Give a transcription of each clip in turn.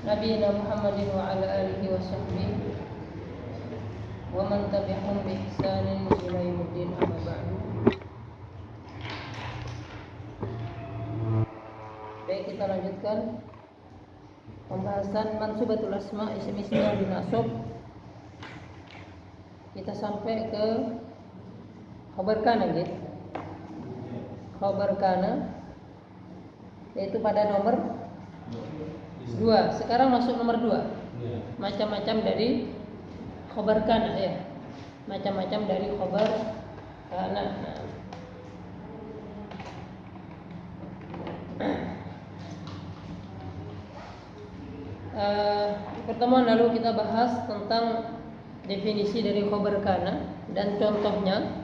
nabiyina Muhammadin wa ala alihi wa sahbihi wa man tabi'ahum bi ihsanin ila yaumiddin, amma ba'du. Baik, kita lanjutkan pembahasan mansubatul asma, isim-isim yang dinasab. Kita sampai ke khabar kana, gitu. Khabar kana yaitu pada nomor 2. Sekarang masuk nomor 2. Macam-macam dari khabar kana, ya. Macam-macam dari khabar kana. Pertemuan lalu kita bahas tentang definisi dari khabar kana dan contohnya.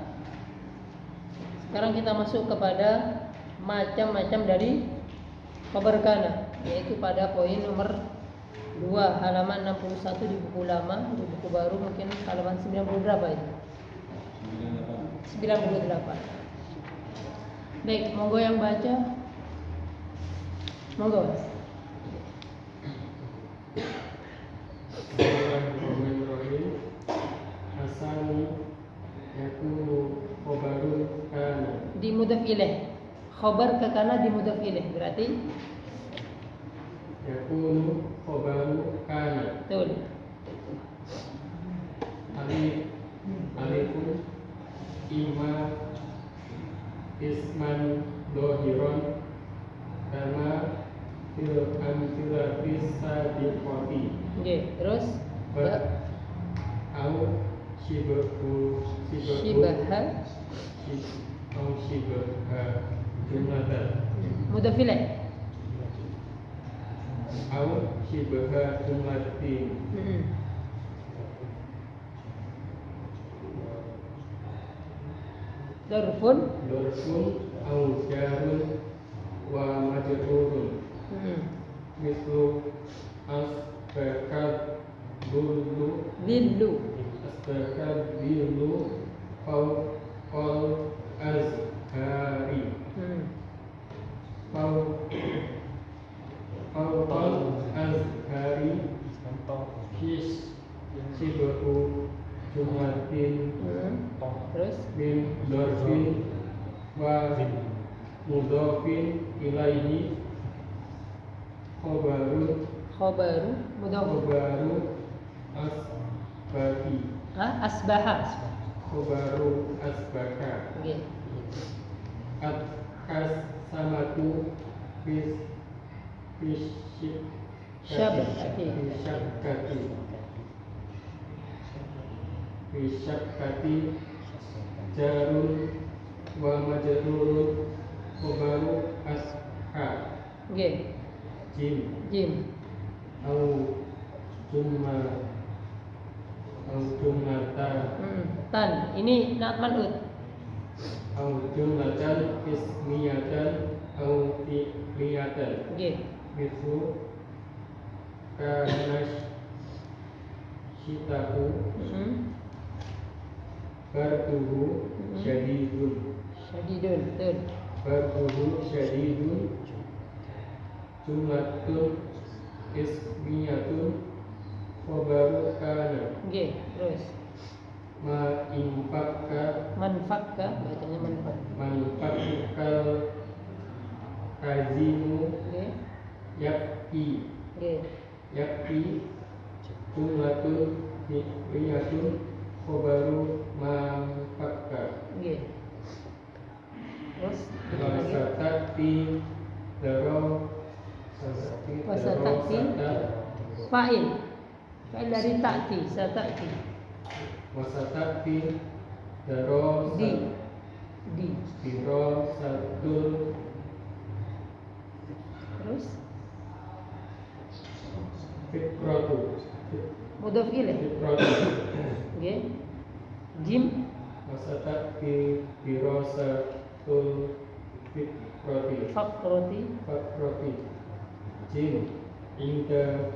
Sekarang kita masuk kepada macam-macam dari khabar kana, yaitu pada poin nomor 2 halaman 61 di buku lama. Di buku baru mungkin halaman 90 berapa itu? 98. Baik, monggo yang baca. Monggo. Bismillahirrahmanirrahim. Asani yakunu khabarun kana. Di mudhaf ilaih. Khabar ke kana di mudhaf ilaih. Berarti yakunu khabaru kana. betul. Alifun ima isman dohiron kama fil amfilatis sadiqati. Oke, terus Au shibaha jumlatan. mudhaf ilaih. Au shibaha jumlatin. Dorfun au jarun wa majrurun. Mislu asbakat Dillu. asbakat dillu fawqal azhari. Fawqal azhari sibahu jumlatin. Terus Min dorfin wa mudhafin ilaihi khabaru mudhaf. khobaru asbaki. Asbaha. Khobaru asbaka. Oke. Samatu Syabkati. Fisyakati jarun wa majrurun khobaru asha. Oke. Jim. Au jumlata. Tan. Ini naat man'ut. Au jumlatan ismiyatan au fi'liyatan. Oke. Mislu kanash shitahu barduhu syadidun. Betul. Barduhu syadidun jumlatun ismiyatun khabaru kana. Oke, terus Ma infakka manfakka, bacanya manfakkal kazimu Oke. yakfi jumlatun fi'liyatun khabaru manfakka. Oke. Terus Wasatati daro wasatati fa'il dari ta'ti, satati. Wasatati daro Di. diro satul Terus fikratu. mudhaf ilaih. Fikratu. Oke. Jim. Wasatati diro satul Fakroti. Jim inda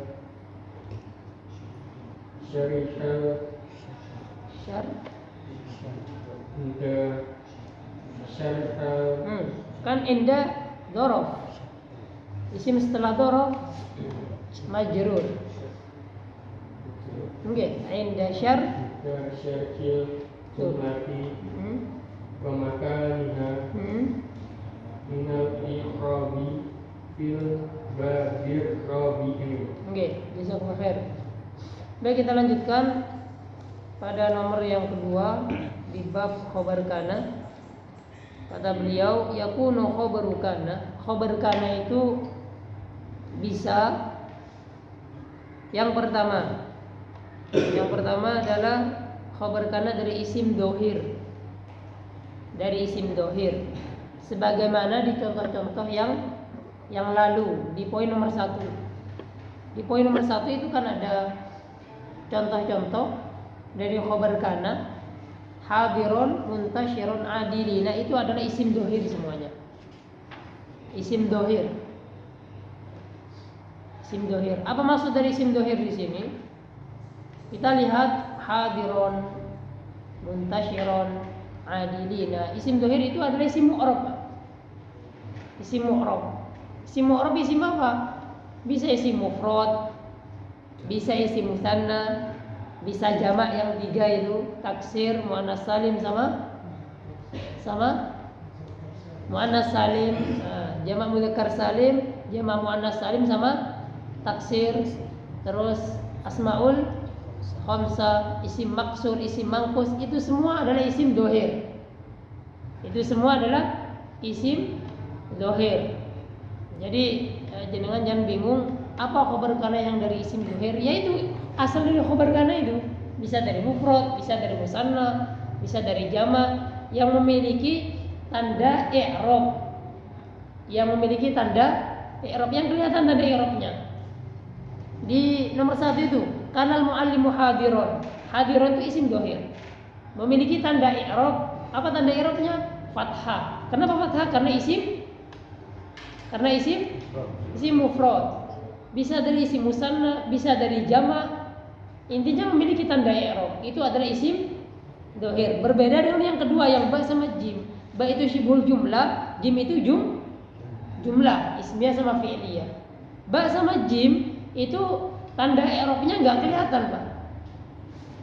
syarikal Syar. inda syarikal. Kan inda dhorof. Isim setelah dhorof majrur. Nggih, inda syar syarkil jumlati wa makaniha minal i'rabi fil badir rabi'i. Nggih, jazakumullah khair. Baik, kita lanjutkan pada nomor yang kedua di bab khabar kana. Kata beliau, yakunu khabaru kana. Khabar kana itu bisa yang pertama adalah khabar kana dari isim dohir. Dari isim dohir. Sebagaimana di contoh-contoh yang lalu di poin nomor 1. Di poin nomor 1 itu kan ada contoh-contoh dari khabar kana, hadirun, muntasyirun, adilina, itu adalah isim dohir semuanya. Isim dohir. Isim dohir. Apa maksud dari isim dohir di sini? Kita lihat hadirun, muntasyirun, adilina. Isim dohir itu adalah isim mu'rab. Isim mu'rab. Isim mu'rab isim apa? Bisa isim mufrad, bisa isim musanna, bisa jamak yang 3 itu, taksir, muannas salim sama muannas salim, jamak mudzakkar salim, jamak muannas salim sama taksir, terus asmaul khamsah, isim maksur, isim mangkus, itu semua adalah isim dohir. Itu semua adalah isim dohir. Jadi jenengan jangan bingung apa khabar kana yang dari isim dohir, yaitu asal dari khabar kana itu bisa dari mufrad, bisa dari musanna, bisa dari jamak yang memiliki tanda i'rab. Yang memiliki tanda i'rab, yang kelihatan tanda i'rabnya. Di nomor 1 itu, kanal muallimu hadirun. Hadirun itu isim dohir. Memiliki tanda i'rab. Apa tanda i'rabnya? Fathah. Kenapa fathah? Karena isim mufrad. Bisa dari isim musanna, bisa dari jamak. Intinya memiliki tanda i'rab. Itu adalah isim dohir. Berbeda dengan yang kedua, yang ba sama jim. Ba itu syibhul jumlah, jim itu jumlah, ismiyah sama fi'liyah. Ba sama jim itu tanda i'rabnya enggak kelihatan, Pak.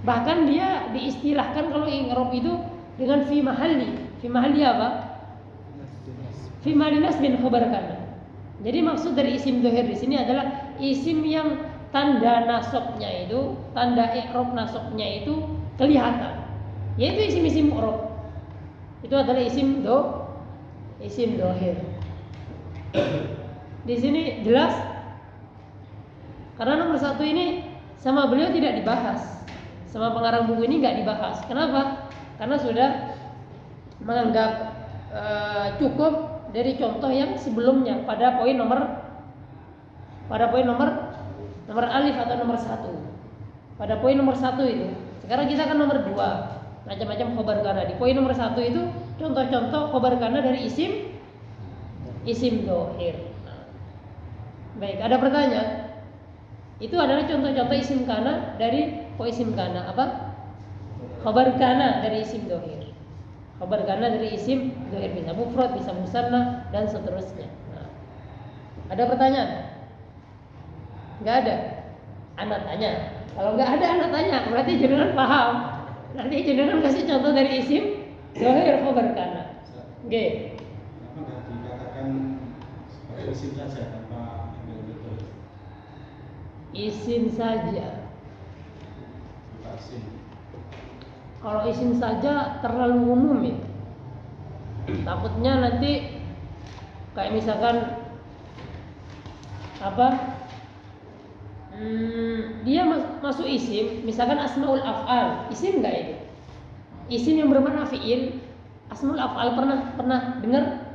Bahkan dia diistilahkan kalau i'rab itu dengan fi mahalli. Fi mahalli apa? Fi mahalli nasbin khabar kana. Jadi maksud dari isim dohir di sini adalah isim yang tanda nasabnya itu, tanda i'rab nasabnya itu kelihatan. Yaitu isim-isim mu'rab. Itu adalah isim dohir. Di sini jelas. Karena nomor 1 ini sama beliau tidak dibahas. Sama pengarang buku ini enggak dibahas. Kenapa? Karena sudah menganggap cukup dari contoh yang sebelumnya pada poin nomor alif atau nomor 1. Pada poin nomor 1 itu. Sekarang kita kan nomor 2. Macam-macam khabar kana. Di poin nomor 1 itu contoh-contoh khabar kana dari isim dohir. Baik, ada pertanyaan. Itu adalah contoh-contoh isim kana dari isim kana apa? Khabar kana dari isim dohir. Khabar kana dari isim dohir, bisa mufrad, bisa musanna, dan seterusnya. Nah, ada pertanyaan? Enggak ada? Anak tanya. Kalau enggak ada anak tanya, berarti jenengan paham. Nanti jenengan kasih contoh dari isim dohir khabar kana. Oke. Apakah dikatakan sebagai isim saja tanpa ambil betul? Isim saja. Bukan isim. Kalau isim saja terlalu umum ya. Takutnya nanti kayak misalkan apa? Dia masuk isim, misalkan asmaul af'al, isim enggak itu? Isim yang bermakna fi'il, asmaul af'al pernah dengar?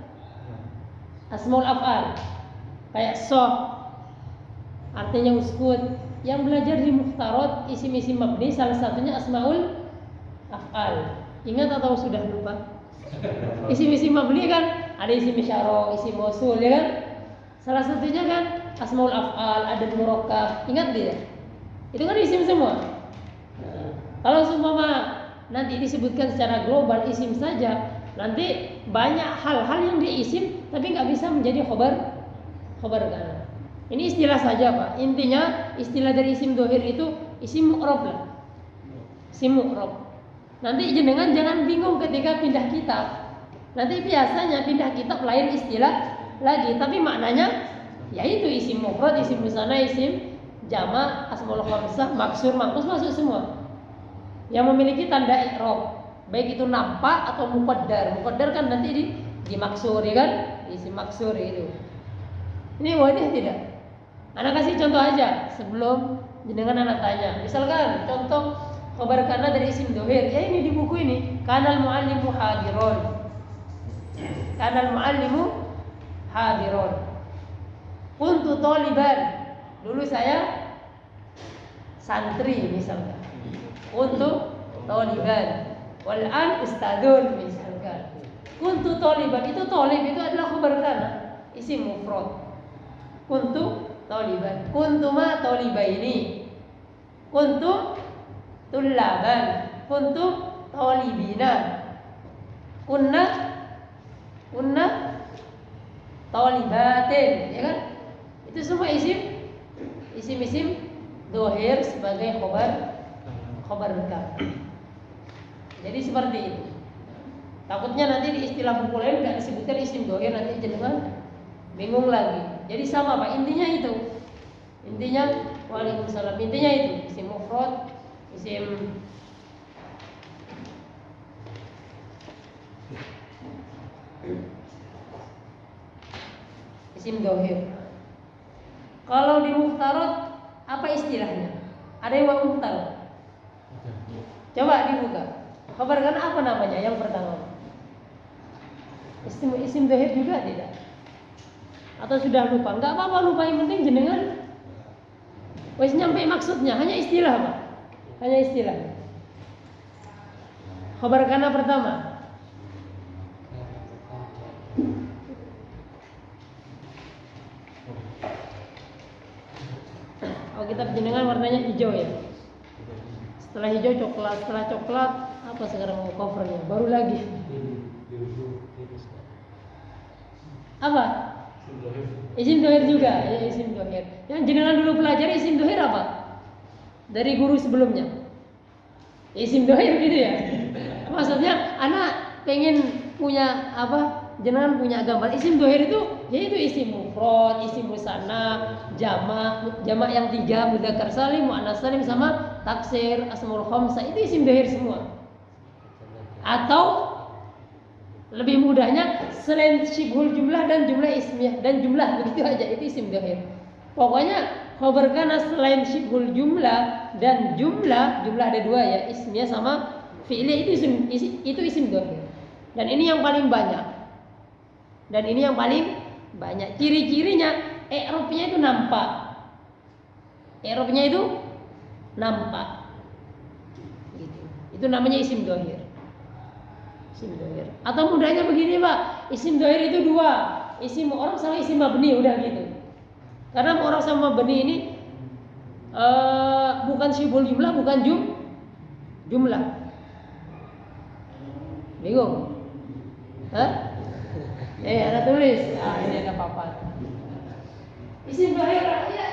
Asmaul af'al kayak soh, artinya uskut. Yang belajar di mukhtarat isim-isim mabni salah satunya asmaul af'al. Ingat atau sudah lupa? Isim-isim mabni kan ada isim isyarah, isim mausul, ya kan? Salah satunya kan asmaul af'al, ada murakkab. Ingat dia? Itu kan isim semua. Kalau seumpama nanti disebutkan secara global isim saja, nanti banyak hal-hal yang dia isim tapi nggak bisa menjadi khabar kana. Ini istilah saja Pak. Intinya istilah dari isim dohir itu isim mu'rab lah. Isim mu'rab. Nanti jenengan jangan bingung ketika pindah kitab. Nanti biasanya pindah kitab lain istilah lagi, tapi maknanya yaitu isim mufrad, isim musanna, isim jama', asmaul khamsah, maksur, manqus masuk semua. Yang memiliki tanda i'rab, baik itu nampak atau muqaddar. Muqaddar kan nanti dimaksur ya kan? Isim maksur itu. Ini wadah tidak? Anak kasih contoh aja sebelum jenengan anak tanya. Misalkan contoh khabar kana dari isim dohir. Ya ini di buku ini. Kanal muallimu hadiron. Kanal muallimu hadiron. Kuntu thaliban. Dulu saya santri misalkan. Kuntu thaliban. Wal an ustadun misalkan. Kuntu thaliban itu thalib itu adalah khabar kana, isim mufrad. Kuntu thaliban. Kuntu ma thalibaini. Kuntu tullaban. Kuntu thalibina. Kunna thalibatin, ya kan? Itu semua isim dohir sebagai khabar kana. Jadi seperti itu. Takutnya nanti di istilah buku lain nggak disebutkan isim dohir, nanti jenengan bingung lagi. Jadi sama Pak, intinya itu. Intinya waalaikumsalam. Intinya itu isim mufrad, isim dohir. Kalau di muhtarot apa istilahnya? Ada yang mau muhtarot? Coba dibuka. Khabar kana apa namanya yang pertama? Isim dohir juga tidak? Atau sudah lupa? Enggak apa-apa lupa, yang penting jenengan wis nyampe maksudnya, hanya istilah Pak. Hanya istilah. Khabar kana pertama. Oh, kitab jenengan warnanya hijau ya. Setelah hijau coklat, setelah coklat apa sekarang mau covernya? Baru lagi. Apa? Isim dohir juga, ya isim dohir. Yang jenengan dulu pelajari isim dohir apa? Dari guru sebelumnya. Isim dohir gitu ya. Maksudnya anak pengen punya apa? Jenengan punya gambar isim dohir itu, yaitu isim mufrad, isim musanna, jamak yang 3, mudzakkar salim, muannats salim sama taksir, asmaul khamsah, itu isim dohir semua. Atau lebih mudahnya selain syibhul jumlah dan jumlah ismiyah dan jumlah, begitu aja, itu isim dohir. Pokoknya khabar kana selain syibhul jumlah dan jumlah ada 2 ya, ismiyah sama fi'li, itu isim dohir. Dan ini yang paling banyak. Ciri-cirinya i'rabnya itu nampak. Gitu. Itu namanya isim dohir. Atau mudahnya begini Pak, isim dohir itu 2, isim mu'rab sama isim mabni, udah gitu. Karena mu'rab sama mabni ini bukan syibhul jumlah, bukan jumlah. Bingung? Hah? Ada tulis. Ini ada papan. Isim dohir ya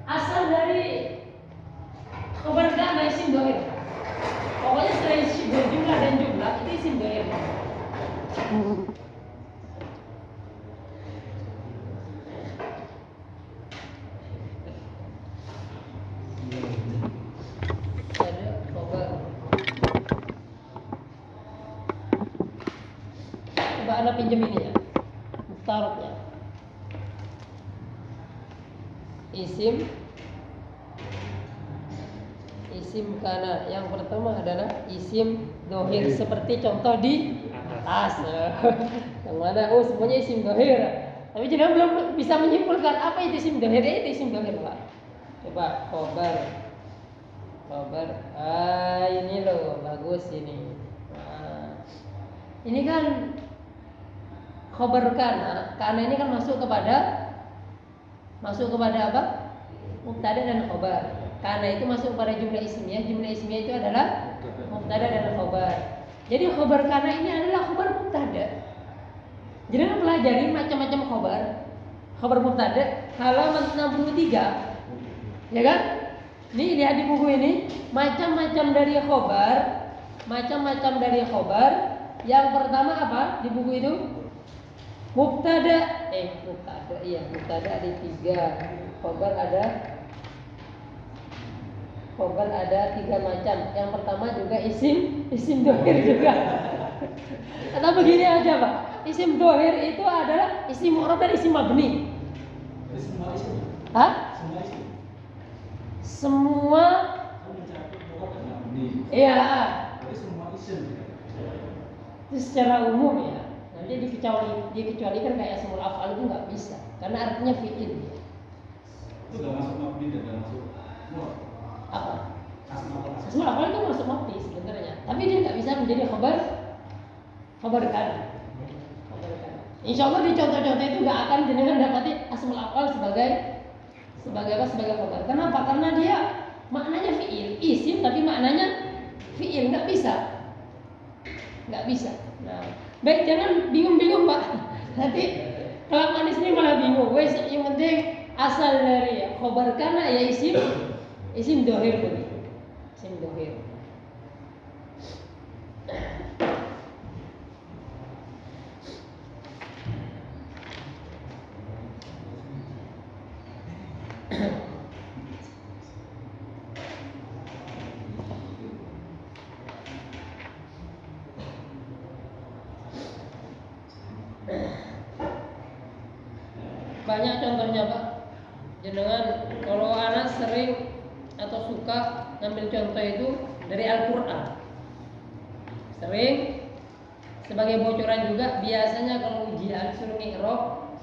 asal dari khabar kana isim dohir. Pokoknya selain syibhul jumlah dan jumlah itu isim dohir. Ada khabar. Coba Anda pinjam ini ya. Muhtarotnya. Isim kana yang pertama adalah isim dohir seperti contoh di atas. Yang mana? Oh, semuanya isim dohir. Tapi jangan belum bisa menyimpulkan apa itu isim dohir. Itu isim dohir Pak. Coba khabar. Ini loh bagus ini. Ini kan khabar kana ini kan masuk kepada apa? Mubtada dan khabar. Kana itu masuk pada jumlah ismiyah itu adalah mubtada dan khabar. Jadi khabar kana ini adalah khabar mubtada. Jangan pelajari macam-macam khabar. Khabar mubtada halaman 63. Ya kan? Nih lihat di buku ini, macam-macam dari khobar. Yang pertama apa di buku itu? Mubtada. Mubtada ada 3. Khobar ada 3 macam. Yang pertama juga isim dohir juga. Atau begini aja Pak, isim dohir itu adalah isim mu'rab dan isim mabni. Semua isim. Hah? Semua isim. Semua. Ini. Iya. Jadi semua isim. Itu secara umum ya. Nanti dikecualikan kayak semul af'al itu nggak bisa, karena artinya fi'il. Itu udah masuk mabni dan udah masuk mu'rab. Apa? Asma. Semul af'al itu masuk mabni sebenarnya, tapi dia nggak bisa menjadi khabar kana. Insya Allah di contoh-contoh itu nggak akan jenengan dapati asmul af'al sebagai khabar. Kenapa? Karena dia maknanya fi'il, isim tapi maknanya fi'il, nggak bisa. Nah, baik, jangan bingung Pak. Nanti kelamaan di sini malah bingung. Wes, yang penting asal dari khabar kana ya isim dohir begitu. Isim dohir. Banyak contohnya Pak. Jenengan kalau anak sering atau suka ngambil contoh itu dari Al-Quran. Sering sebagai bocoran juga, biasanya kalau ujian suruh i'rab,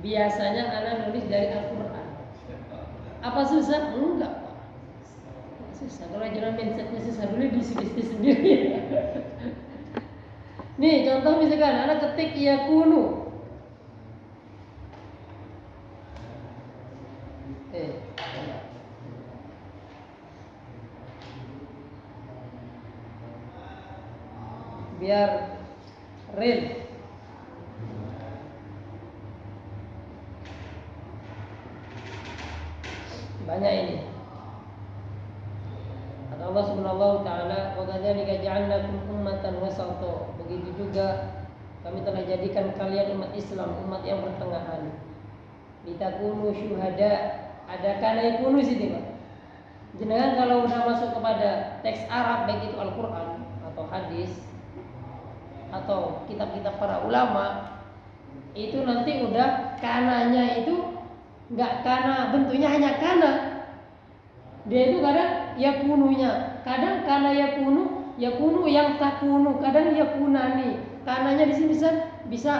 biasanya anak nulis dari Al-Quran. Apa susah? Enggak Pak. Susah. Kalau jangan mindsetnya susah dulu, disi sendiri. Nih contoh misalkan anak ketik yakunu. Biar real. Banyak ini. Kata Allah Subhanahu wa taala, "Wa kadzalika ja'alnakum ummatan wasata." Begitu juga kami telah jadikan kalian umat Islam, umat yang pertengahan. Litakunu syuhada, ada kana yakunu situ Pak. Jenengan kalau udah masuk kepada teks Arab, baik itu Al-Qur'an atau hadis atau kitab-kitab para ulama, itu nanti udah kananya itu nggak kana, bentuknya hanya kana. Dia itu kadang yakununya, kadang kana yakunu yang takunu, kadang yakunani. Kananya di sini bisa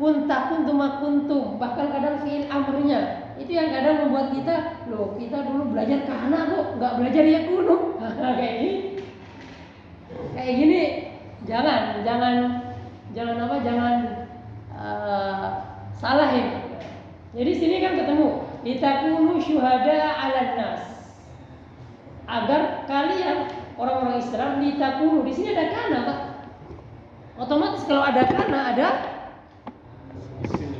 kun takun tuma kuntum, bahkan kadang fiil amrnya. Itu yang kadang membuat kita dulu belajar kana kok nggak belajar yakunu. Kayak gini jangan salahin. Jadi sini kan ketemu litakunu syuhada 'alan nas. Agar kalian orang-orang Islam litakunu, di sini ada kana, Pak. Otomatis kalau ada kana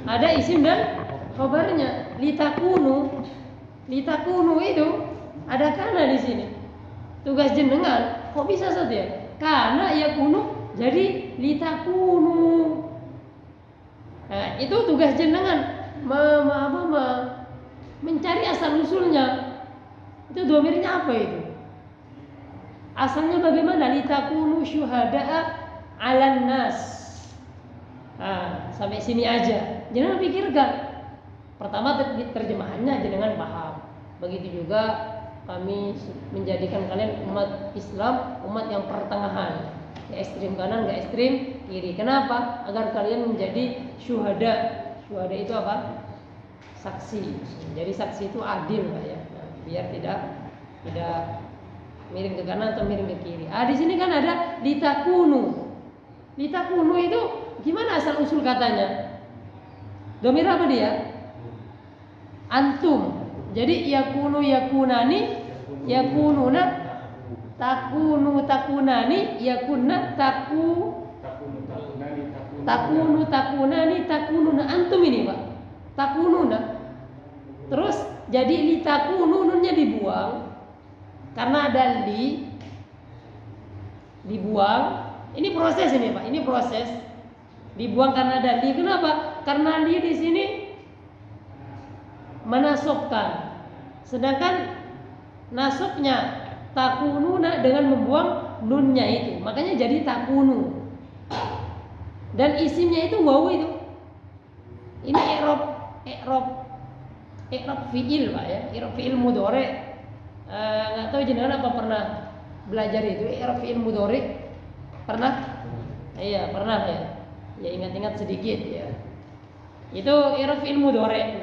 ada isim dan khabarnya. Litakunu itu ada kana di sini. Tugas jenengan kok bisa saja? Kana yakunu jadi litakunu. Nah, itu tugas jenengan mencari asal usulnya. Itu domirnya apa itu? Asalnya bagaimana? Litakunu syuhada'a 'alan nas. Nah, sampai sini aja. Jangan pikirkan. Pertama terjemahannya jenengan paham. Begitu juga kami menjadikan kalian umat Islam, umat yang pertengahan. Gak ekstrim kanan, gak ekstrim kiri. Kenapa? Agar kalian menjadi syuhada. Syuhada itu apa? Saksi. Jadi saksi itu adil, Pak ya. Nah, biar tidak miring ke kanan atau miring ke kiri. Di sini kan ada litakunu. Litakunu itu gimana asal usul katanya? Domir apa dia? Antum. Jadi yakunu yakunani, yakununa, takunu takunani, yakunna takunu takunani, takununa antum ini Pak. takununa. Terus jadi litakunu, nunnya dibuang karena ada li, dibuang. Ini proses ini Pak, ini proses dibuang karena ada li. Kenapa? Karena li di sini menasabkan, sedangkan nasabnya takununa dengan membuang nunnya itu, makanya jadi takunu. Dan isimnya itu wawu itu. Ini i'rab fi'il Pak ya, i'rab fi'il mudhari. Enggak tahu jenengan apa pernah belajar itu i'rab fi'il mudhari? Pernah? Iya, pernah ya. Ya ingat-ingat sedikit ya. Itu i'rab fi'il mudhari.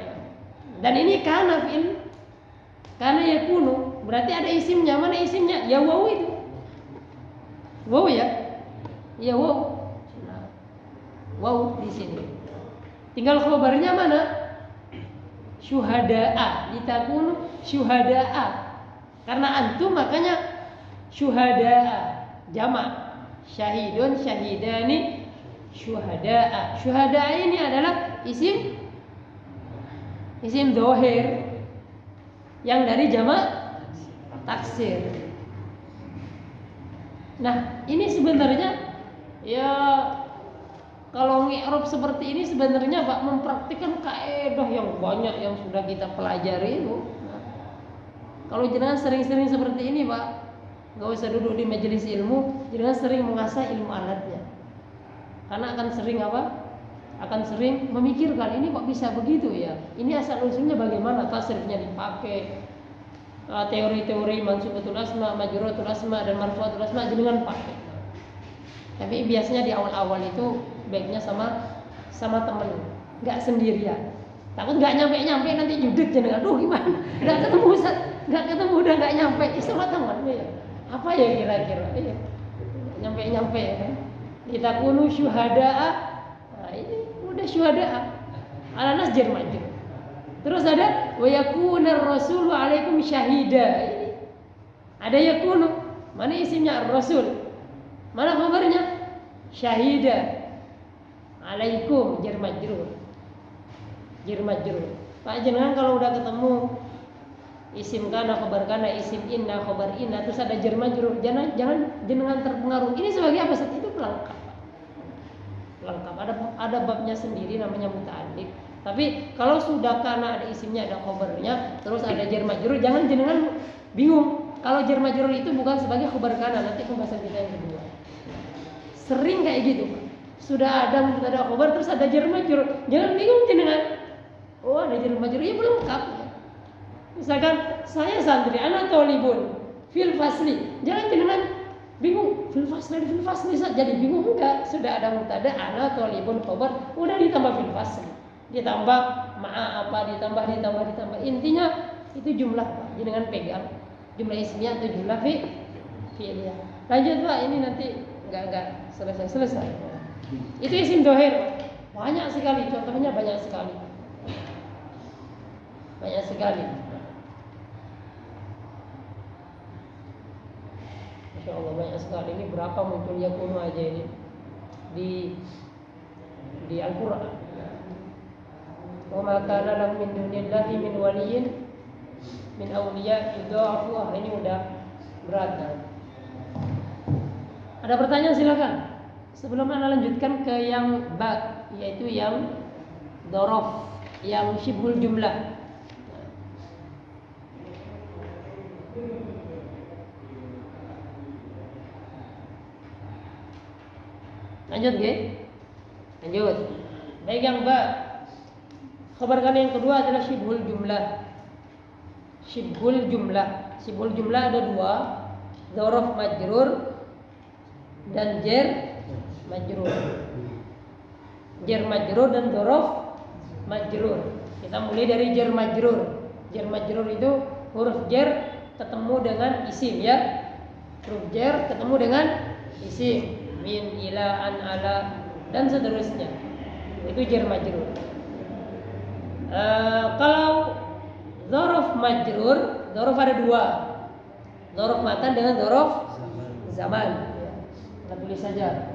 Dan ini kana fi'il, kana yakunu, berarti ada isimnya. Mana isimnya? Ya wawu itu. Wawu ya? Ya wawu. Nah, wawu di sini. Tinggal khabarnya mana? Syuhada'a, litakunu syuhada'a. Karena antum makanya syuhada'a, jamak. Syahidun, syahidani, syuhada'a. Syuhada'a ini adalah isim dhohir yang dari jamak taksir. Nah, ini sebenarnya ya kalau ngi'rab seperti ini sebenarnya Pak mempraktikkan kaidah yang banyak yang sudah kita pelajari itu. Nah, kalau jenengan sering-sering seperti ini Pak, nggak usah duduk di majelis ilmu, jenengan sering mengasah ilmu alatnya. Karena akan sering apa? Akan sering memikirkan ini kok bisa begitu ya. Ini asal usulnya bagaimana, tasrifnya dipakai, teori-teori mansubatul asma, majruratul asma dan marfu'atul asma jenengan pakai. Tapi biasanya di awal-awal itu baiknya sama temen, nggak sendirian. Takut nggak nyampe nanti judek jenengan. Aduh gimana? Nggak ketemu Ustaz, nggak ketemu udah nggak nyampe. Sama teman ya. Apa ya kira-kira? Iya. Nyampe ya kan? Kita kunu syuhada'a. Nah, ini udah syuhada'a. Ala-nas jar majrur. Terus ada wa yakunar rasulu alaikum syahida. Ini ada yakunu. Mana isimnya ar-rasul? Mana khabarnya? Syahida. Alaikum jar majrur. Jar majrur. Pak jenengan kalau udah ketemu isim kana, khabar kana, isim inna, khabar inna, terus ada jar majrur, jangan jenengan terpengaruh. Ini sebagai apa? Itu pelengkap. Lengkap. Ada babnya sendiri namanya muta'alliq. Tapi kalau sudah kana ada isimnya, ada khabarnya, terus ada jar majrur, jangan jenengan bingung. Kalau jar majrur itu bukan sebagai khabar kana, nanti pembahasan kita yang kedua. Sering kayak gitu, Pak. Sudah ada mubtada khabar terus ada jar majrur. Jangan bingung jenengan. Oh, ada jar majrur, ya pelengkap. Misalkan saya santri, ana thalibun fil fasli. Jangan jenengan bingung fil fasli jadi bingung enggak? Sudah ada mubtada ana thalibun khabar, udah ditambah fil fasli. Ditambah ma'a apa, ditambah. Intinya itu jumlah, Pak. Jenengan pegang jumlah ismiyah atau jumlah fi'liyah. Lanjut Pak, ini nanti enggak selesai. Itu isim dhohir. Banyak sekali, contohnya banyak sekali. Masya Allah banyak sekali. Ini berapa muncul yakunu aja ini di Al-Quran. Wa ma kana lahum min dunillahi min waliyyin min awliya yudha'afu. Ini udah berat kan? Ada pertanyaan silakan. Sebelum Anda lanjutkan ke yang ba, yaitu yang dhorof, yang syibhul jumlah. Lanjut ge? Lanjut. Baik yang ba. Khabarkan yang kedua adalah syibhul jumlah. Syibhul jumlah ada dua, dhorof majrur dan jar majrur. Jar majrur dan dhorof majrur. Kita mulai dari jar majrur. Jar majrur itu huruf jar ketemu dengan isim ya. Huruf jar ketemu dengan isim, min, ila, an, ala dan seterusnya. Itu jar majrur. Kalau dhorof majrur, dhorof ada dua. Dhorof makan dengan dhorof zaman. Kita tulis saja.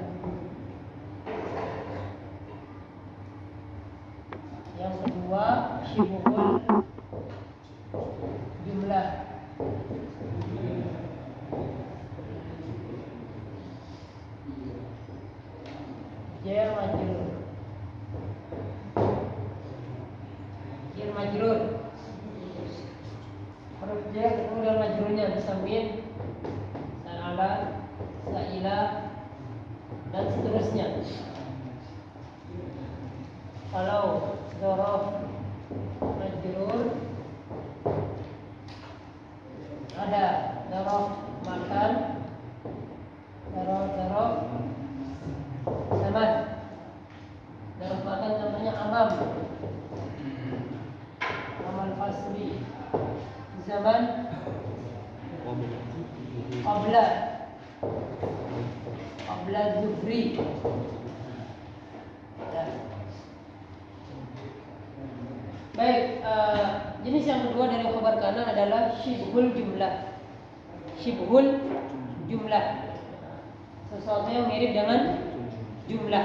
Yang kedua kedua syibhul jumlah. Jar majrur. Jar majrur. Huruf jar ketemu dengan majrurnya bisa min, sa'ala, sa'ila, dan seterusnya. Kalau dzaraf majrur ada dzaraf makan, dzaraf zaman. Dzaraf makan contohnya amam, amal fasli. Zaman qabla zuhri. Baik, jenis yang kedua dari khabar kana adalah syibhul jumlah. Syibhul jumlah, sesuatu yang mirip dengan jumlah.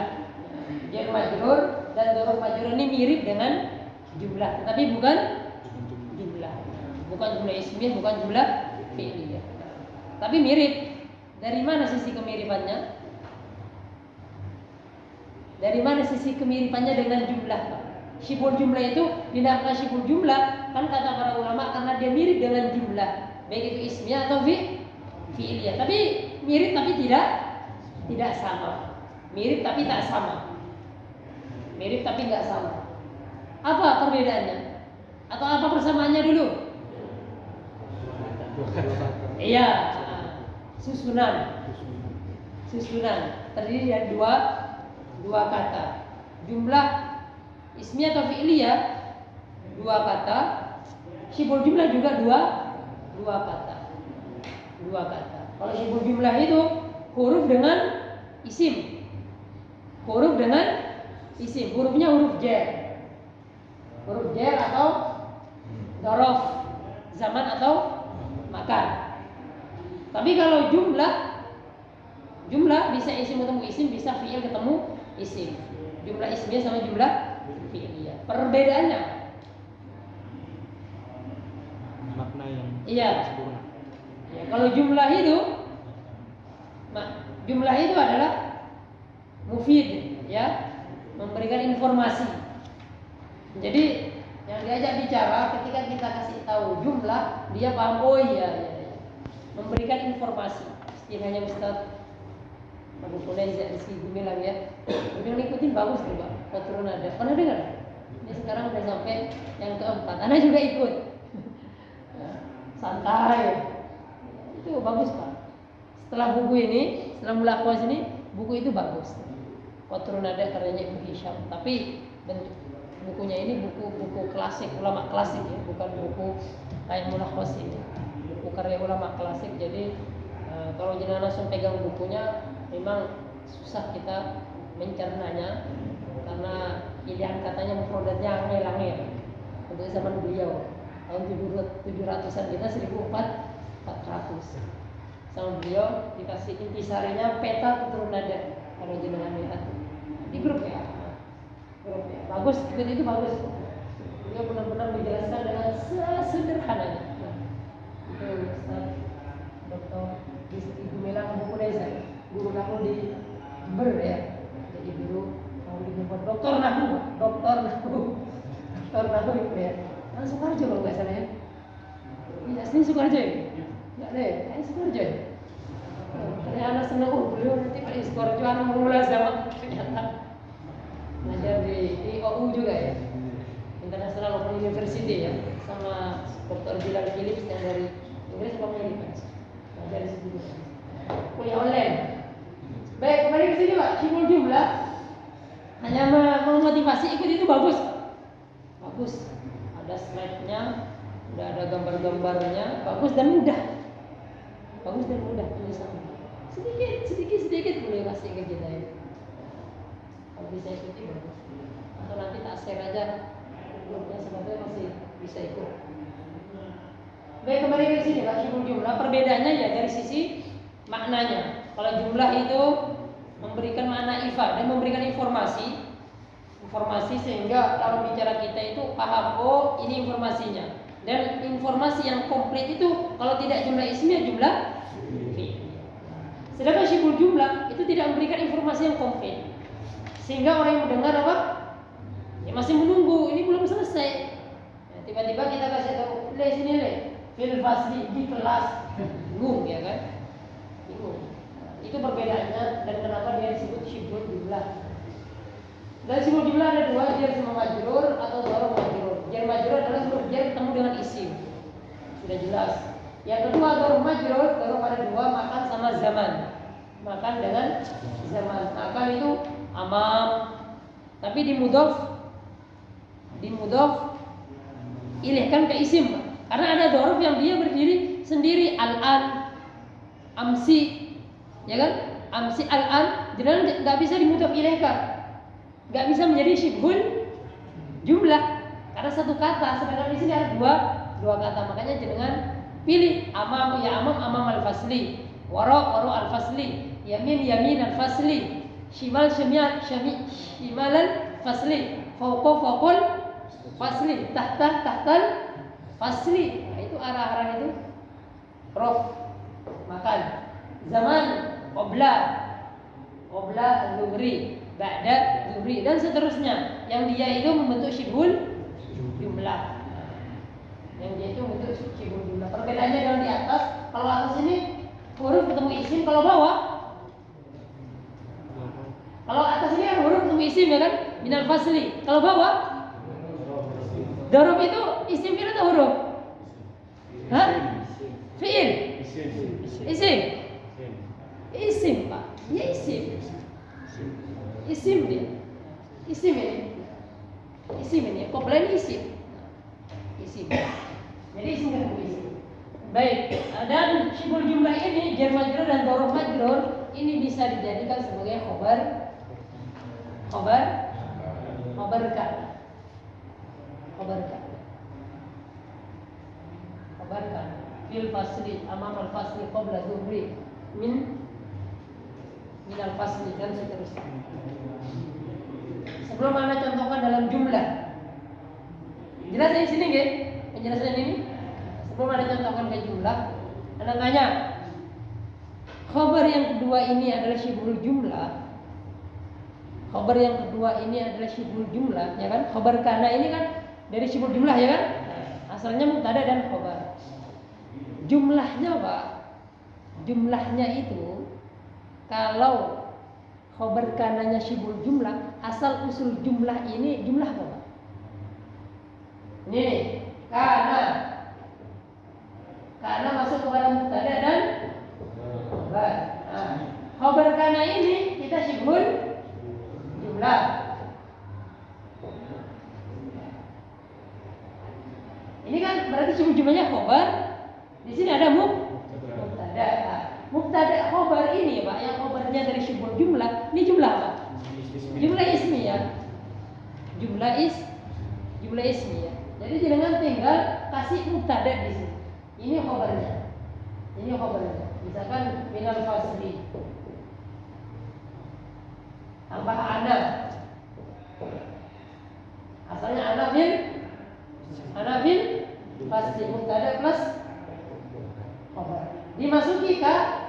Jar majrur dan dzaraf majrur ini mirip dengan jumlah, tetapi bukan jumlah. Bukan jumlah ismiyah, bukan jumlah fi'liyah. Tapi mirip. Dari mana sisi kemiripannya? Dari mana sisi kemiripannya dengan jumlah? Syibhul jumlah itu dinamakan syibhul jumlah kan kata para ulama karena dia mirip dengan jumlah, baik itu ismiyah atau fi'liyah. Tapi mirip tapi tidak sama. Mirip tapi tak sama. Mirip tapi nggak sama. Apa perbedaannya? Atau apa persamaannya dulu? Iya, susunan. Terdiri dari dua kata. Jumlah ismiyah atau fi'liyah dua kata. Syibhul jumlah juga dua kata. Kalau syibhul jumlah itu huruf dengan isim. Hurufnya huruf jar. Huruf jar atau dzaraf, zaman atau makan. Tapi kalau jumlah bisa isim ketemu isim, bisa fi'il ketemu isim. Jumlah ismiyah sama jumlah fi'liyah. Perbedaannya makna yang sempurna. Ya, kalau jumlah itu adalah mufid, ya, memberikan informasi. Jadi yang diajak bicara ketika kita kasih tahu jumlah, dia paham, oh iya. Memberikan informasi. Istilahnya Ustaz Abu Fulaiza Rizki Gumilang ya. Udah ngikutin bagus tuh Pak. Qatrun ada. Pernah dengar? Ini sekarang udah sampai yang keempat. Ana juga ikut. Santai. Itu bagus Pak. Setelah buku ini, setelah Mulaqwas ini, buku itu bagus. Qatrun ada karyanya Ibnu Hisham. Tapi bentuk bukunya ini buku klasik, ulama klasik ya, bukan buku kayak Mulaqwas ini. Buku karya ulama klasik. Jadi kalau jenengan langsung pegang bukunya memang susah kita mencernanya karena pilihan katanya mufradatnya angel-angel. Untuk zaman beliau tahun 700-an, kita 1400. Sama beliau dikasih intisarinya peta keturunan nada. Kalau jenengan lihat di grup ya. Bagus, itu bagus. Beliau benar-benar menjelaskan dengan sesederhananya. Itu Ustaz Dr. Rizki Gumilang Abu Fulaiza, guru nahu di Jember ya. Jadi guru nahu di Jember, doktor nahu itu ya. Kan Sukarjo kalau nggak salah ya. Ini asli Sukarjo ya? Nggak ada ya? Kayaknya Sukarjo ya. Ternyata anak seneng, beliau nanti Pak Sukarjo anak mengulas sama ternyata ngajar di IOU juga ya, International Open University ya, sama Dr. Bilal Phillips yang dari Inggris apa Amerika, ngajar di situ juga. Kuliah online. Baik, kembali ke sini Pak. Syibhul jumlah hanya memotivasi ikut itu bagus. Ada slide-nya, udah ada gambar-gambarnya, bagus dan mudah tulisannya. Sedikit boleh kasih ke kita ya. Kalau bisa ikuti bagus. Atau nanti tak share aja grupnya, sebenarnya masih bisa ikut. Baik, kembali ke sini Pak. Syibhul jumlah perbedaannya ya dari sisi maknanya. Kalau jumlah itu memberikan makna ifad dan memberikan informasi informasi sehingga lawan bicara kita itu paham, oh ini informasinya. Dan informasi yang komplit itu kalau tidak jumlah ismiyah, jumlah fi'liyah. Sedangkan syibhul jumlah itu tidak memberikan informasi yang komplit, sehingga orang yang mendengar apa? Ya masih menunggu, ini belum selesai. Ya, tiba-tiba kita kasih tahu, le sini le, fil fasli di kelas, bingung ya kan? Bingung. Itu perbedaannya dan kenapa dia disebut syibhul jumlah. Dan syibhul jumlah ada dua, jar sama majrur atau dzaruf majrur. Jar majrur adalah huruf jar ketemu dengan isim. Sudah jelas. Yang kedua dzaruf majrur, dzaruf ada dua, makan sama zaman. Makan dengan zaman. Makan itu amam. Tapi dimudhof ilihkan ke isim. Karena ada dzaruf yang dia berdiri sendiri, al-an, amsi, ya kan? Amsi al-an, jadi nggak bisa dimudhof ilihkan. Nggak bisa menjadi syibhul jumlah karena satu kata, sedangkan di sini ada dua kata. Makanya jenengan pilih amam ya amam al-fasli, wara al-fasli, yamin al-fasli, shimal shimal al-fasli, fawqal fasli, tahtal fasli. Nah, itu arah-arah itu rof makan. Zaman qabla al-zuhri, ba'da zuhri dan seterusnya, yang dia itu membentuk syibhul jumlah. Yang dia itu membentuk syibhul jumlah. Perbedaannya dengan di atas, kalau atas ini huruf ketemu isim, kalau bawah, kalau atas ini kan huruf ketemu isim ya kan, minal fasli. Kalau bawah, dzaruf itu isim fi'il atau huruf? Hah? Fi'il. Isim Pak. Ya isim. Isim dia. Isim ini. Qabla ini isim. Jadi isim ketemu isim. Baik. Dan syibhul jumlah ini jar majrur dan dzaruf majrur ini bisa dijadikan sebagai khobar kan. Fil fasli, amam al fasli, qabla zuhri, min al fasli dan seterusnya. Sebelum Anda contohkan dalam jumlah, jelas di sini nggih? Penjelasan ini. Sebelum Anda contohkan ke jumlah, Anda tanya, khabar yang kedua ini adalah syibhul jumlah. Khabar yang kedua ini adalah syibhul jumlah, ya kan? Khabar kana ini kan dari syibhul jumlah ya kan? Asalnya mubtada dan khabar. Jumlahnya Pak, jumlahnya itu kalau khabar kananya syibhul jumlah, asal usul jumlah ini jumlah apa Pak? Ini kana masuk kepada mubtada dan khabar. Nah, khabar kana ini kita syibhul jumlah. Ini kan berarti syibhul jumlahnya khabar. Di sini ada mubtada. Mubtada khabar ini ya Pak, yang khabarnya dari syibhul jumlah, ini jumlah apa? Jumlah ismiyah. Jumlah ismiyah. Jadi jangan tinggal kasih mubtada di sini. Ini khabarnya. Misalkan minal fasli. Tambah ana. Asalnya ana fil fasli, mubtada plus khabar. Dimasuki kana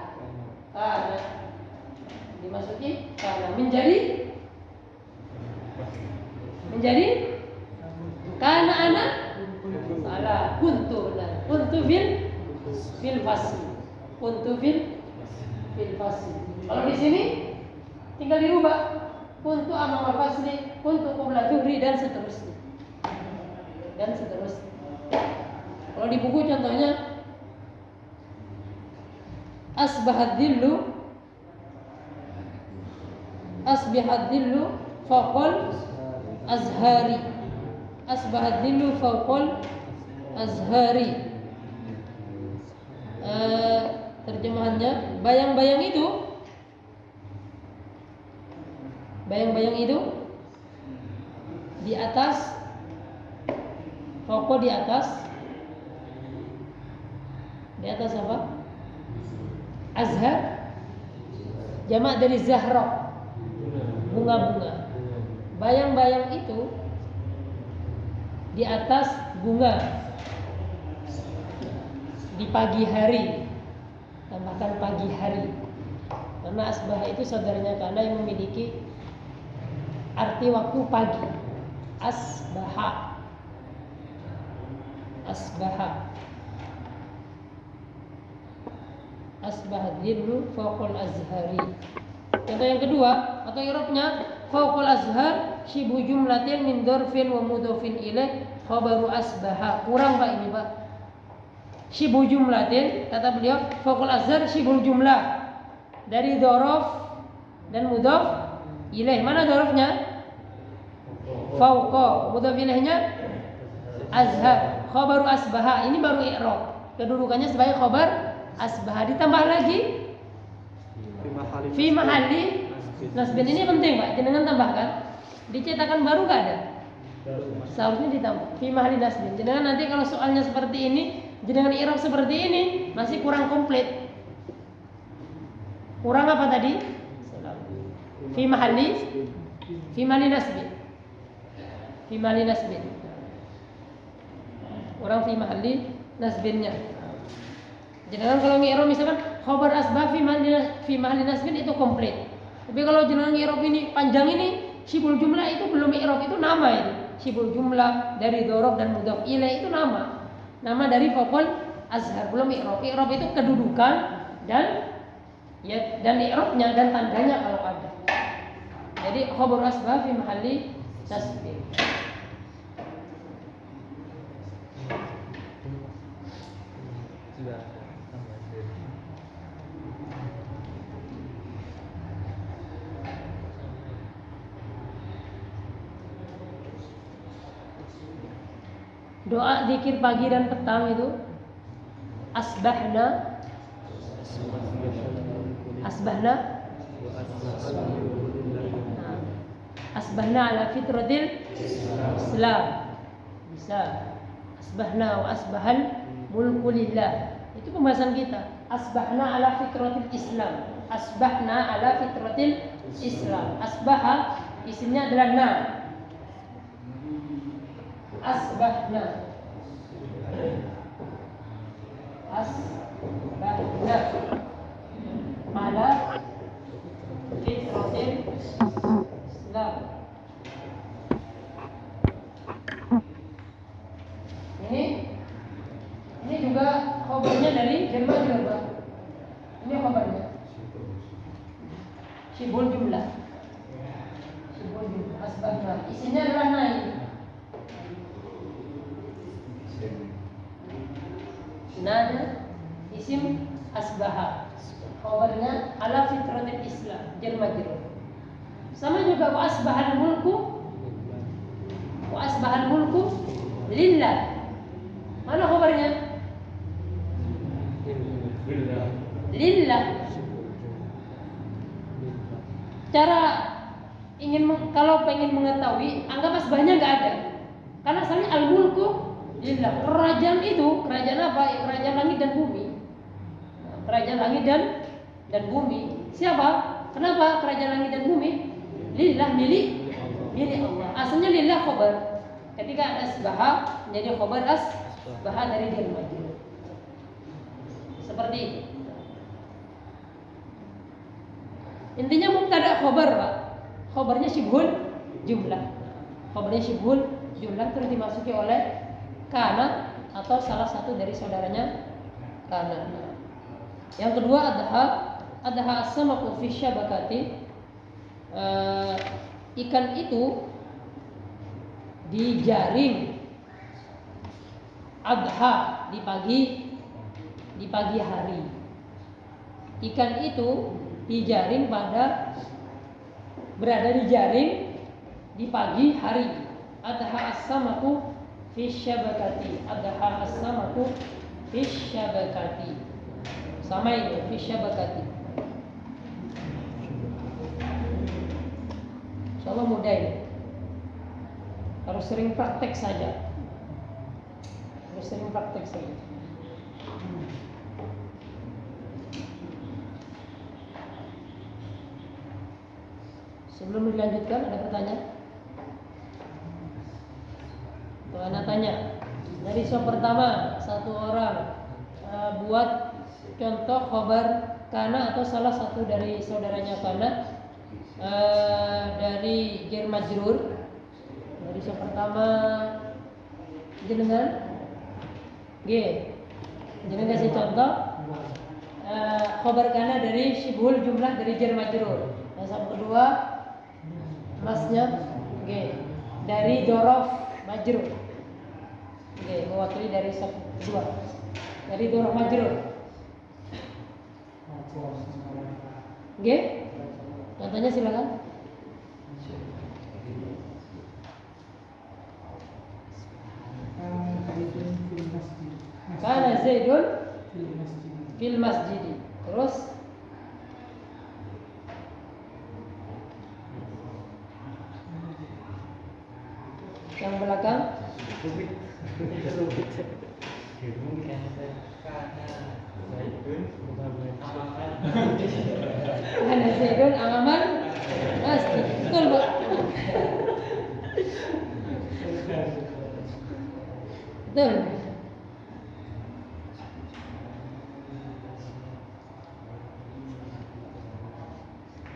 menjadi kana ana salah kuntu fil fasli. Kalau di sini tinggal dirubah kuntu amam al fasli, kuntu qabla zuhri dan seterusnya. Kalau di buku contohnya asbahad dhillu fawqal azhari. Terjemahannya bayang-bayang itu di atas, fawqa di atas apa? Azhar jamak dari zahra, bunga-bunga. bayang-bayang itu di atas bunga di pagi hari, tambahkan pagi hari, karena asbah itu saudaranya kana yang memiliki arti waktu pagi. Asbaha, asbaha, asbah dhillu fawqal azhari. Contoh yang kedua atau i'rabnya fawqal azhar syibu jumlatin min dzarfin wa mudhafin ilaih khabaru asbaha. Kurang Pak ini Pak. Syibu jumlatin, kata beliau fawqal azhar syibul jumlah dari dzaraf dan mudhaf ilaih. Mana dzarafnya? Fawqa, mudhaf ilaihnya azhar, khabaru asbaha. Ini baru i'rab. Kedudukannya sebagai khabar asbaha, ditambah lagi fi mahalli nasbin. Ini penting Pak, jangan tambahkan. Dicetakan baru gak ada, seharusnya ditambah fi mahalli nasbin. Jangan nanti kalau soalnya seperti ini, jangan i'rab seperti ini, masih kurang komplit. Kurang apa tadi? Fi mahalli nasbin, fi mahalli nasbin. Kurang fi mahalli nasbinnya. Jangan kalau ngi'rab misalkan khabar asbah fi mahalli nasbin itu komplit. Tapi kalau jangan ngi'rab ini panjang ini, syibul jumlah itu belum i'rab, itu nama itu. Syibul jumlah dari dzaraf dan mudhaf ilaih itu nama. Nama dari fawqal azhar, belum i'rab. I'rab itu kedudukan dan i'rabnya dan tandanya kalau ada. Jadi khabar asbah fi mahalli nasbin. Doa zikir pagi dan petang itu asbahna, asbahna, asbahna ala fitratil Islam. Bisa asbahna wa asbahal mulku lillah. Itu pembahasan kita. Asbahna ala fitratil Islam. Asbahna ala fitratil Islam. Asbaha isimnya adalah na. Asbahna, asbahna ala fitratil Islam. Ini juga khabarnya dari Jerman juga. Ini khabarnya syibul jumlah, syibul jumlah asbahna. Isinya adalah naik. Nada isim asbaha, khabarnya ala fitratil Islam, jar majrur. Sama juga wa asbahal mulku lillah. Mana khabarnya? Lillah. Cara kalau pengen mengetahui, anggap asbahnya nggak ada, karena asalnya al mulku lillah. Kerajaan itu, kerajaan apa? Kerajaan langit dan bumi. Kerajaan langit dan bumi. Siapa? Kenapa kerajaan langit dan bumi? Lillah, milik Allah. Asalnya lillah khabar. Ketika ada asbaha menjadi khabar asbaha dari jar majrur. Seperti itu. Intinya mubtada khabar, Pak. Khabarnya syibhul jumlah. Khabarnya syibhul jumlah terus dimasuki oleh kana atau salah satu dari saudaranya kana. Yang kedua adha as-samaku fi syabakati. Ikan itu dijaring adha di pagi hari. Ikan itu dijaring berada di jaring di pagi hari. Adha as-samaku fi syabakati. Adha as-samaku fi syabakati. Sama itu fi syabakati. Insyaallah mudah ini. Harus sering praktek saja. Harus sering praktek saja. Sebelum dilanjutkan, ada pertanyaan? tanya. Dari soal pertama, satu orang buat contoh khobar kana atau salah satu dari saudaranya kana dari jar majrur. Dari soal pertama jenengan G. Jenengan kasih contoh khobar kana dari syibhul jumlah dari jar majrur. Yang soal kedua masnya G. Dari dorof majrur. Oke, mewakili dari sub 2. Dari dorof majrur. Oke? Contohnya silakan. Kana Zaidun fil masjid. Terus yang belakang Kana Zaidun amaman masjid. Betul, Pak. Betul.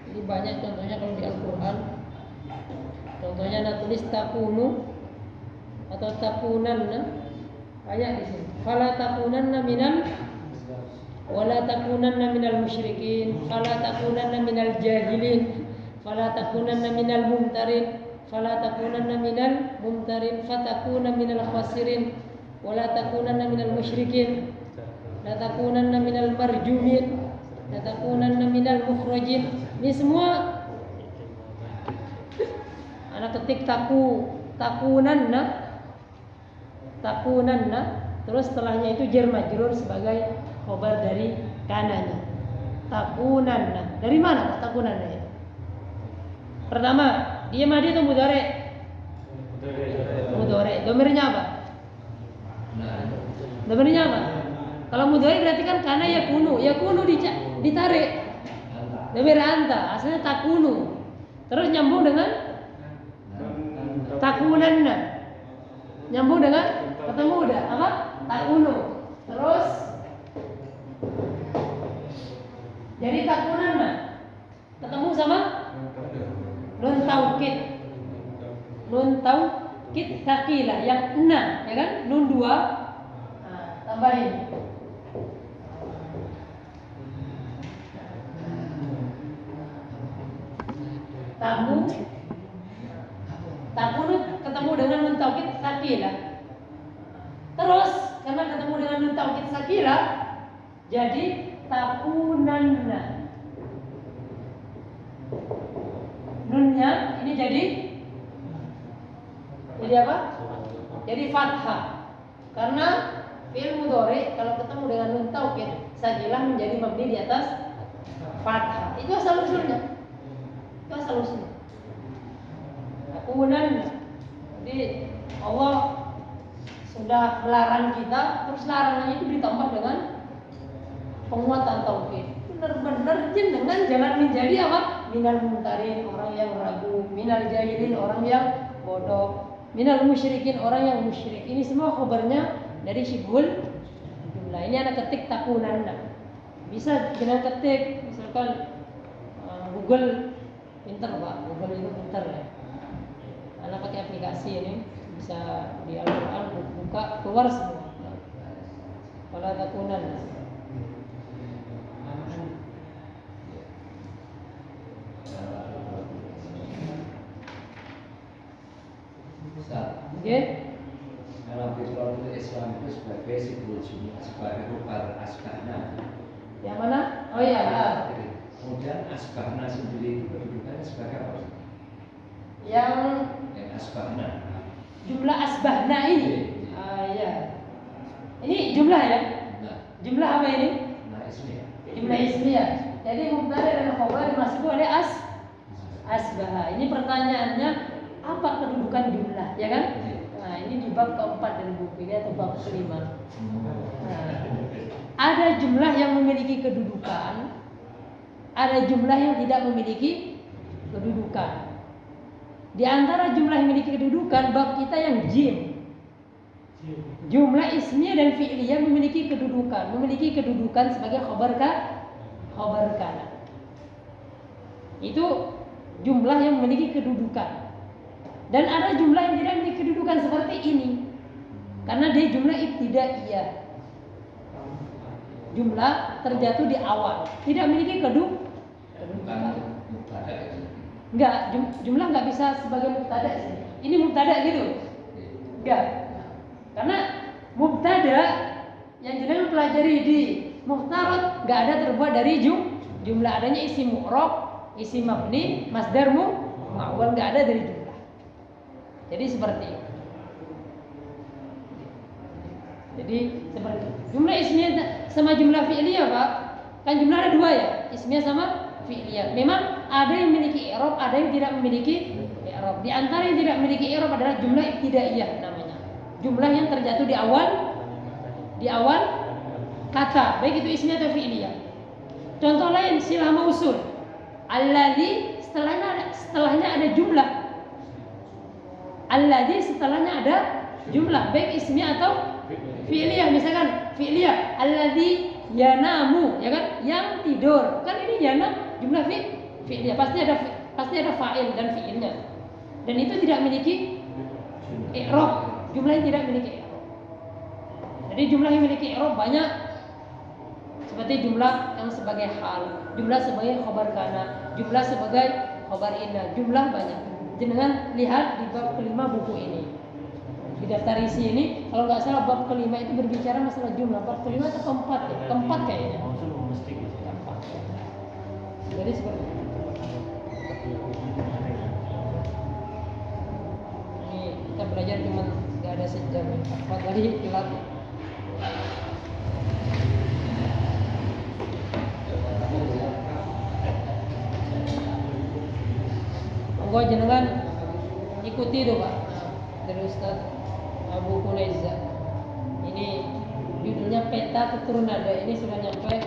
Ini banyak contohnya kalau di Al-Quran. Contohnya ada tulis takunu atau takunanna. Banyak di sini. Fala takunanna minal wala takunanna minal musyrikin, fala takunanna minal jahilin, fala takunanna minal mumtarin, fala takunanna minal mumtarin, fatakuna minal khasirin, wala takunanna minal musyrikin, la takunanna minal marjumin, la takunanna minal mukhrajin. Ini semua anak ketik takunanna, terus setelahnya itu jar majrur sebagai khobar dari kananya. Takunanna. Dari mana Pak takunanna ya? Pertama, dia madi atau mudhari? Mudhari. Domirnya apa? Domirnya apa? Kalau mudhari berarti kan kana yakunu. Yakunu ditarik. Domir anta, asalnya takunu. Terus nyambung dengan takunanna. Nyambung dengan kata muda apa? Takunu. Terus jadi takunanna ketemu sama nun taukid. Nun taukid sakila yang 6 ya kan? Nun 2. Nah, tambahin. Takunu ketemu dengan nun taukid sakila. Terus karena ketemu dengan nun taukid sakila jadi takunanna. Nunnya ini jadi apa? Jadi fathah. Karena fi'il mudhari kalau ketemu dengan nun taukid sakilah menjadi mabni di atas fathah. Itu asal usulnya. Takunanna. Jadi Allah sudah melarang kita, terus larangannya itu ditambah dengan penguatan tauhid. Benar-benar jenengan jangan menjadi apa? Minal mumtarin, orang yang ragu, minal jahilin, orang yang bodoh, minal musyrikin, orang yang musyrik. Ini semua kabarnya dari syibhul jumlah. Ini anak ketik takunanna. Bisa dengan ketik misalkan Google pinter Pak, Google itu pinter ya. Anak pakai aplikasi ini bisa di Al-Quran buka keluar semua. Fala takunanna. Oke. Dalam fitrah Islam itu sebagai simbol jumlah, sebagai rukar asbahna. Yang mana? Oh iya. Kemudian asbahna sendiri kedudukannya sebagai apa? Yang asbahna. Jumlah asbahna ini. Iya. Ini jumlah ya? Nah. Jumlah apa ini? Nah, ismiyah. Jumlah ismiyah. Jadi mubtada dan khabar dimasukkan oleh asbah. Ini pertanyaannya apa kedudukan jumlah, ya kan? Nah, ini di bab keempat dari buku ini atau bab kelima. Nah, ada jumlah yang memiliki kedudukan, ada jumlah yang tidak memiliki kedudukan. Di antara jumlah yang memiliki kedudukan, bab kita yang jim. Jumlah ismiyah dan fi'liyah memiliki kedudukan sebagai khabar kana. Itu jumlah yang memiliki kedudukan. Dan ada jumlah yang tidak memiliki kedudukan seperti ini. Karena dia jumlah ibtidaiyah. Jumlah terjatuh di awal, tidak memiliki kedudukan. Enggak, jumlah enggak bisa sebagai mubtada sih. Ini mubtada gitu. Enggak. Karena mubtada yang jenengan pelajari di muhtarot enggak ada terbuat dari jumlah, adanya isim mu'rab, isim mabni, masdar ma'wal, enggak ada dari jumlah. Jadi seperti itu. Jadi seperti itu. Jumlah ismiyah sama jumlah fi'liyah, Pak. Kan jumlah ada dua ya, ismiyah sama fi'liyah. Memang ada yang memiliki i'rab, ada yang tidak memiliki i'rab. Di antara yang tidak memiliki i'rab adalah jumlah ibtidaiyah namanya. Jumlah yang terjatuh di awal kata, baik itu ismiyah atau fi'liyah. Contoh lain silah mausul. Alladzi setelahnya ada jumlah. Alladzi setelahnya ada jumlah, baik ismiyah atau fi'liyah. Misalkan fi'liyah alladzi yanamu, ya kan? Yang tidur. Kan ini yanam jumlah fi'liyah. Pasti ada fa'il dan fi'ilnya. Dan itu tidak memiliki i'rab. Jumlah yang tidak memiliki i'rab. Jadi jumlah yang memiliki i'rab banyak. Seperti jumlah yang sebagai hal, jumlah sebagai khabar kana, jumlah sebagai khabar inna, jumlah banyak. Jangan lihat di bab kelima buku ini. Di daftar isi ini, kalau nggak salah bab kelima itu berbicara masalah jumlah. Bab kelima atau keempat ya? Keempat kayaknya. Keempat. Jadi seperti itu. Ini kita belajar cuma nggak ada sejam. Empat kali telat. Monggo jenengan ikuti tuh Pak dari Ustaz Abu Kulaiza. Ini judulnya peta keturunan nada. Ini sudah nyampe